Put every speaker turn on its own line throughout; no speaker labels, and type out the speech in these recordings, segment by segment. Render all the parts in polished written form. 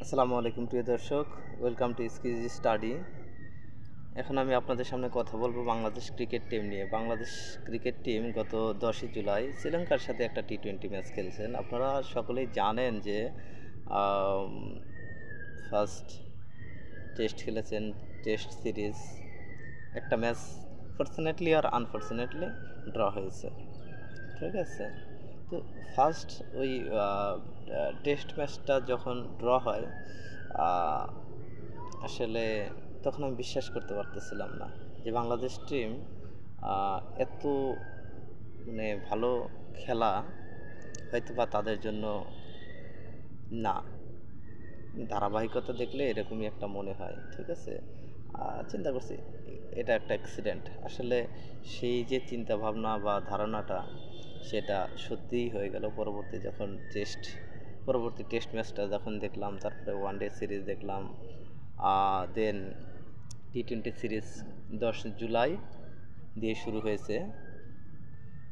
আসসালামু আলাইকুম প্রিয় দর্শক, ওয়েলকাম টু স্কিজ স্টাডি। এখন আমি আপনাদের সামনে কথা বলবো বাংলাদেশ ক্রিকেট টিম নিয়ে। বাংলাদেশ ক্রিকেট টিম গত 10ই জুলাই শ্রীলঙ্কার সাথে একটা টি-20 ম্যাচ খেলছেন। আপনারা সকলেই জানেন যে ফার্স্ট টেস্ট খেলেছেন, টেস্ট সিরিজ একটা ম্যাচ ফরচুনেটলি আর আনফরচুনেটলি ড্র হয়েছে, ঠিক আছে। তো ফার্স্ট ওই টেস্ট ম্যাচটা যখন ড্র হয়, আসলে তখন আমি বিশ্বাস করতে পারতেছিলাম না যে বাংলাদেশ টিম এত ভালো খেলা হয়তো বা তাদের জন্য না, ধারাবাহিকতা দেখলে এরকমই একটা মনে হয়, ঠিক আছে। চিন্তা করছি এটা একটা অ্যাক্সিডেন্ট, আসলে সেই যে চিন্তা ভাবনা বা ধারণাটা সেটা সত্যিই হয়ে গেল। পরবর্তী টেস্ট ম্যাচটা যখন দেখলাম, তারপরে ওয়ানডে সিরিজ দেখলাম, দেন টি-20 সিরিজ 10 জুলাই দিয়ে শুরু হয়েছে,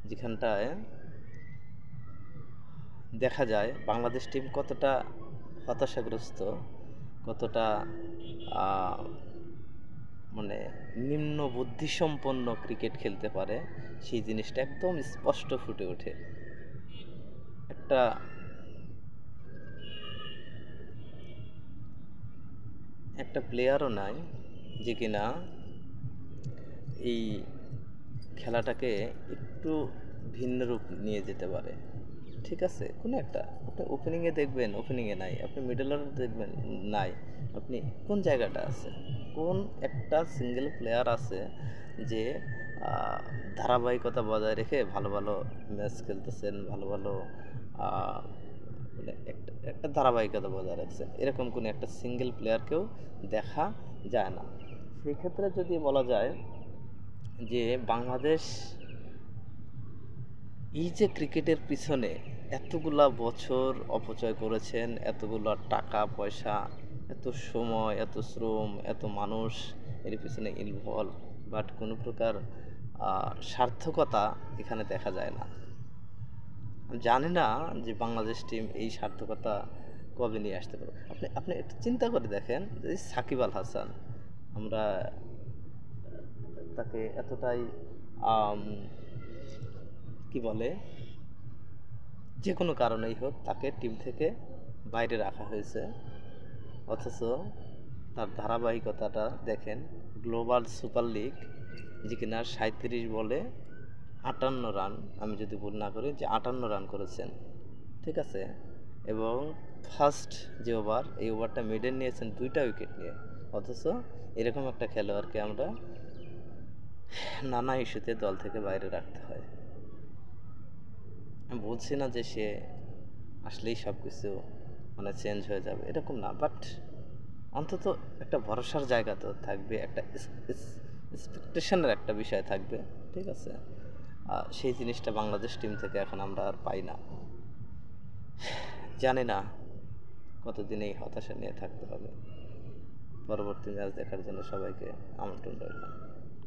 যেখানটায় দেখা যায় বাংলাদেশ টিম কতটা হতাশাগ্রস্ত, কতটা নিম্ন বুদ্ধিসম্পন্ন ক্রিকেট খেলতে পারে, সেই জিনিসটা একদম স্পষ্ট ফুটে ওঠে। একটা প্লেয়ারও নাই যে কিনা এই খেলাটাকে একটু ভিন্ন রূপ নিয়ে যেতে পারে, ঠিক আছে। কোনো একটা আপনি ওপেনিংয়ে দেখবেন, ওপেনিংয়ে নাই, আপনি মিডল অর্ডার দেখবেন, নাই। আপনি কোন জায়গাটা আছে, কোন একটা সিঙ্গেল প্লেয়ার আছে যে ধারাবাহিকতা বজায় রেখে ভালো ভালো ম্যাচ খেলতেছেন, ভালো ভালো একটা ধারাবাহিকতা বজায় রাখছে, এরকম কোনো একটা সিঙ্গেল প্লেয়ারকেও দেখা যায় না। সেই ক্ষেত্রে যদি বলা যায় যে বাংলাদেশ এই যে ক্রিকেটের পিছনে এতগুলা বছর অপচয় করেছেন, এতগুলা টাকা পয়সা, এত সময়, এত শ্রম, এত মানুষ এর পিছনে ইনভলভ, বাট কোনো প্রকার সার্থকতা এখানে দেখা যায় না। আমি জানি না যে বাংলাদেশ টিম এই সার্থকতা কবে নিয়ে আসতে পারবে। আপনি একটু চিন্তা করে দেখেন, যে সাকিব আল হাসান, আমরা তাকে এতটাই কি বলে, যে কোনো কারণেই হোক তাকে টিম থেকে বাইরে রাখা হয়েছে, অথচ তার ধারাবাহিকতাটা দেখেন। গ্লোবাল সুপার লিগ যে কিনা 37 বলে 58 রান, আমি যদি ভুল না করি, যে 58 রান করেছেন, ঠিক আছে। এবং ফার্স্ট যে ওভার, এই ওভারটা মিডেন নিয়েছেন 2টা উইকেট নিয়ে, অথচ এরকম একটা খেলোয়াড়কে আমরা নানা ইস্যুতে দল থেকে বাইরে রাখতে হয়। আমি বলছি না যে সে আসলেই সব কিছু চেঞ্জ হয়ে যাবে, এরকম না, বাট অন্তত একটা ভরসার জায়গা তো থাকবে, একটা এক্সপেকটেশনের একটা বিষয় থাকবে, ঠিক আছে। সেই জিনিসটা বাংলাদেশ টিম থেকে এখন আমরা আর পাই না। জানি না কতদিন এই হতাশা নিয়ে থাকতে হবে। পরবর্তী ম্যাচ দেখার জন্য সবাইকে আমন্ত্রণ রইল।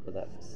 খুদা হাফেজ।